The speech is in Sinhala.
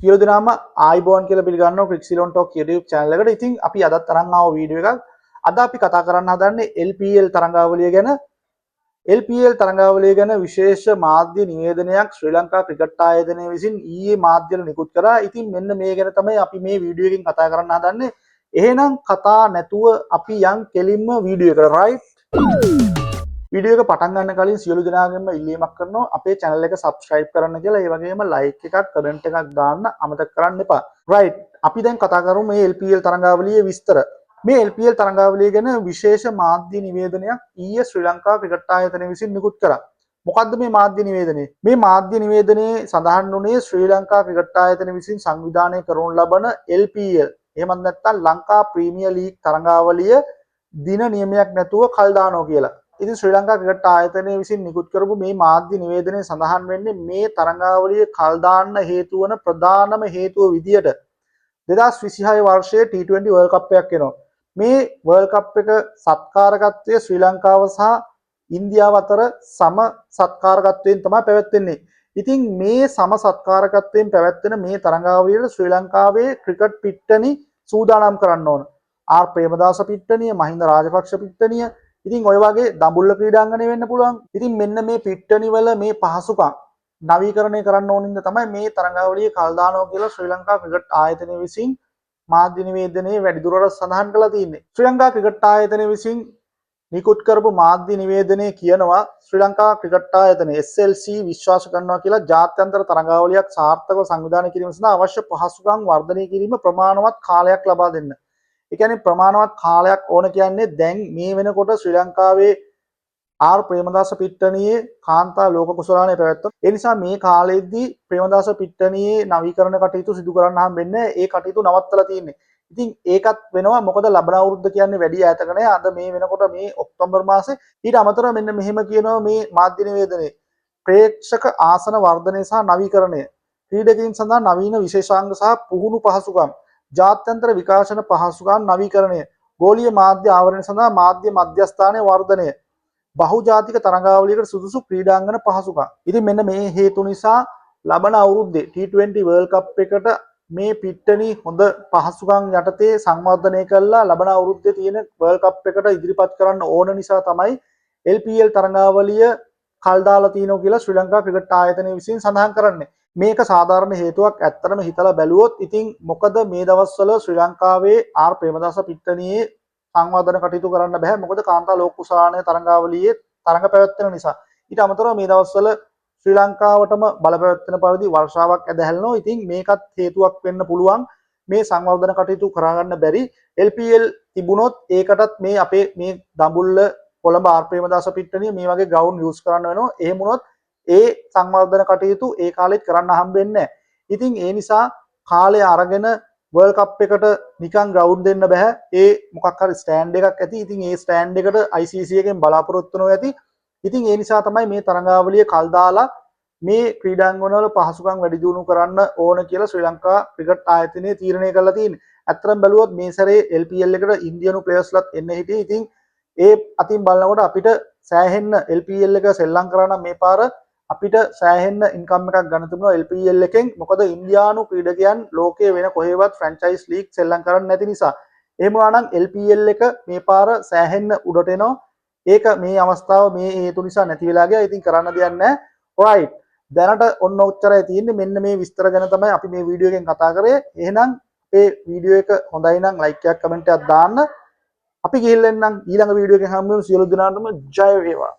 සියලු දෙනාම ආයිබෝන් කියලා පිළිගන්නවා ක්‍රික්සිලොන් ටොක් YouTube channel එකට. ඉතින් අපි අදත් තරන් ආව වීඩියෝ එකක්. අද අපි කතා කරන්න හදන්නේ LPL තරඟාවලිය ගැන. LPL තරඟාවලිය ගැන විශේෂ මාධ්‍ය නිවේදනයක් ශ්‍රී ලංකා ක්‍රිකට් ආයතනය විසින් ඊයේ මාධ්‍යවල නිකුත් කරා. ඉතින් මෙන්න මේ ගැන තමයි අපි මේ වීඩියෝ එකකින් කතා කරන්න හදන්නේ. එහෙනම් කතා නැතුව අපි යන් කෙලින්ම වීඩියෝ එකට right. වීඩියෝ එක පටන් ගන්න කලින් සියලු දෙනාගෙන්ම ඉල්ලීමක් කරනවා අපේ channel එක subscribe කරන්න කියලා. ඒ වගේම like එකක් comment එකක් දාන්න අමතක කරන්න එපා. right. අපි දැන් කතා කරමු මේ LPL තරඟාවලියේ විස්තර. මේ LPL තරඟාවලිය ගැන විශේෂ මාධ්‍ය නිවේදනයක් ඊයේ ශ්‍රී ලංකා ක්‍රිකට් ආයතනය විසින් නිකුත් කරා. මොකද්ද මේ මාධ්‍ය නිවේදනය? මේ මාධ්‍ය නිවේදනයේ සඳහන් වුණේ ශ්‍රී ලංකා ක්‍රිකට් ආයතනය විසින් සංවිධානය කරනු ලබන LPL එහෙමත් නැත්නම් ලංකා ප්‍රීමියර් ලීග් තරඟාවලිය දින නියමයක් නැතුව කල් දානවා කියලා. ඉතින් ශ්‍රී ලංකා ක්‍රිකට් ආයතනය විසින් නිකුත් කරපු මේ මාධ්‍ය නිවේදනයේ සඳහන් වෙන්නේ මේ තරඟාවලිය කල් දාන්න හේතු වන ප්‍රධානම හේතුව විදියට 2026 වර්ෂයේ T20 World Cup එකක් එනවා. මේ World Cup එක සත්කාරකත්වයේ ශ්‍රී ලංකාව සහ ඉන්දියාව අතර සම සත්කාරකත්වයෙන් තමයි පැවැත්වෙන්නේ. ඉතින් මේ සම සත්කාරකත්වයෙන් පැවැත්වෙන මේ තරඟාවලියට ශ්‍රී ලංකාවේ ක්‍රිකට් පිට්ටනි සූදානම් කරන්න ඕන. ආර් ප්‍රේමදාස පිට්ටනිය, මහින්ද රාජපක්ෂ පිට්ටනිය, ඉතින් ඔය වගේ දඹුල්ල ක්‍රීඩාංගණය වෙන්න පුළුවන්. ඉතින් මෙන්න මේ පිට්ටනි වල මේ පහසුකම් නවීකරණය කරන්න ඕනින්ද තමයි මේ තරඟාවලිය කල් දානවා කියලා ශ්‍රී ලංකා ක්‍රිකට් ආයතනය විසින් මාධ්‍ය නිවේදනයේ වැඩිදුරටත් සඳහන් කරලා තියෙන්නේ. ශ්‍රී ලංකා ක්‍රිකට් ආයතනය විසින් නිකුත් කරපු මාධ්‍ය නිවේදනයේ කියනවා ශ්‍රී ලංකා ක්‍රිකට් ආයතනය SLC විශ්වාස කරනවා කියලා ජාත්‍යන්තර තරඟාවලියක් සාර්ථකව සංවිධානය කිරීම සඳහා අවශ්‍ය පහසුකම් වර්ධනය කිරීම ප්‍රමාණවත් කාලයක් ලබා දෙන්න. ඒ කියන්නේ ප්‍රමාණවත් කාලයක් ඕන කියන්නේ දැන් මේ වෙනකොට ශ්‍රී ලංකාවේ ආර් ප්‍රේමදාස පිට්ටනියේ කාන්තා ලෝක කුසලානේ පැවැත්වුවා. ඒ නිසා මේ කාලෙදී ප්‍රේමදාස පිට්ටනියේ නවීකරණ කටයුතු සිදු කරන්න හම්බෙන්නේ ඒ කටයුතු නවත්තලා තියෙන්නේ. ඉතින් ඒකත් වෙනවා මොකද ලබන අවුරුද්ද කියන්නේ වැඩි ඈතක නෑ. අද මේ වෙනකොට මේ ඔක්තෝබර් මාසේ ඊට අමතරව මෙන්න මෙහෙම කියනවා මේ මාධ්‍ය නිවේදනයේ ප්‍රේක්ෂක ආසන වර්ධනය සහ නවීකරණය, ක්‍රීඩකයන් සඳහා නවීන විශේෂාංග සහ පුහුණු පහසුකම්, ජාත්‍යන්තර විකාශන පහසුකම් නවීකරණය, ගෝලීය මාධ්‍ය ආවරණය සඳහා මාධ්‍ය මධ්‍යස්ථානයේ වර්ධනය, බහුජාතික තරඟාවලියකට සුදුසු ක්‍රීඩාංගන පහසුකම්. ඉතින් මෙන්න මේ හේතු නිසා ලබන අවුරුද්දේ T20 World Cup එකට මේ පිට්ටනි හොඳ පහසුකම් යටතේ සංවර්ධනය කළා ලබන අවුරුද්දේ තියෙන World Cup එකට ඉදිරිපත් කරන්න ඕන නිසා තමයි LPL තරඟාවලිය කල් දාලා තිනෝ කියලා ශ්‍රී ලංකා ක්‍රිකට් ආයතනය විසින් සඳහන් කරන්නේ. මේක සාධාරණ හේතුවක් ඇත්තටම හිතලා බැලුවොත් ඉතින් මොකද මේ දවස්වල ශ්‍රී ලංකාවේ ආර් ප්‍රේමදාස පිට්ටනියේ සංවර්ධන කටයුතු කරන්න බෑ. මොකද කාන්තා ලෝක කුසලානේ තරඟාවලියේ තරඟ පැවැත්වෙන නිසා. ඊට අමතරව මේ දවස්වල ශ්‍රී ලංකාවටම බලපැවැත්වෙන පරිදි වර්ෂාවක් ඇදහැල්නවා. ඉතින් මේකත් හේතුවක් වෙන්න පුළුවන් මේ සංවර්ධන කටයුතු කරගන්න බැරි. LPL තිබුණොත් ඒකටත් මේ අපේ මේ දඹුල්ල කොළඹ ආර් ප්‍රේමදාස පිට්ටනිය මේ වගේ ග්‍රවුන්ඩ් යූස් කරන්න වෙනවා. එහෙම වුණොත් ඒ සංවර්ධන කටයුතු ඒ කාලෙත් කරන්න හම්බෙන්නේ නැහැ. ඉතින් ඒ නිසා කාලය අරගෙන World Cup එකට නිකන් ග්‍රවුන්ඩ් දෙන්න බෑ. ඒ මොකක් හරි ස්ටෑන්ඩ් එකක් ඇති. ඉතින් ඒ ස්ටෑන්ඩ් එකට ICC එකෙන් බලාපොරොත්තු වෙනවා ඇති. ඉතින් ඒ නිසා තමයි මේ තරඟාවලිය කල් දාලා මේ ක්‍රීඩාංගන වල පහසුකම් වැඩි දියුණු කරන්න ඕන කියලා ශ්‍රී ලංකා ක්‍රිකට් ආයතනය තීරණය කරලා තියෙන්නේ. ඇත්තටම බැලුවොත් මේ සැරේ LPL එකට ඉන්දියානු ප්ලේයර්ස්ලාත් එන්න හිටියේ. ඉතින් ඒ අතින් බලනකොට අපිට සෑහෙන්න LPL එක සෙල්ලම් කරා නම් මේ පාර අපිට සෑහෙන්න ඉන්කම් එකක් ගන්න තිබුණා LPL එකෙන්. මොකද ඉන්දියානු ක්‍රීඩකයන් ලෝකයේ වෙන කොහෙවත් ෆ්‍රැන්චයිස් ලීග් සෙල්ලම් කරන්නේ නැති නිසා. එහෙම වුණා නම් LPL එක මේ පාර සෑහෙන්න උඩට එනවා. ඒක මේ අවස්ථාව මේ හේතු නිසා නැති වෙලා ගියා. ඉතින් කරන්න දෙයක් නැහැ. right. දැනට ඔන්න ඔච්චරයි තියෙන්නේ. මෙන්න මේ විස්තර ගැන තමයි අපි මේ වීඩියෝ එකෙන් කතා කරේ. එහෙනම් මේ වීඩියෝ එක හොඳයි නම් like එකක් comment එකක් දාන්න. අපි ගිහින් එන්නම් ඊළඟ වීඩියෝ එකෙන් හම්බ වෙමු. සියලු දෙනාටම ජය වේවා.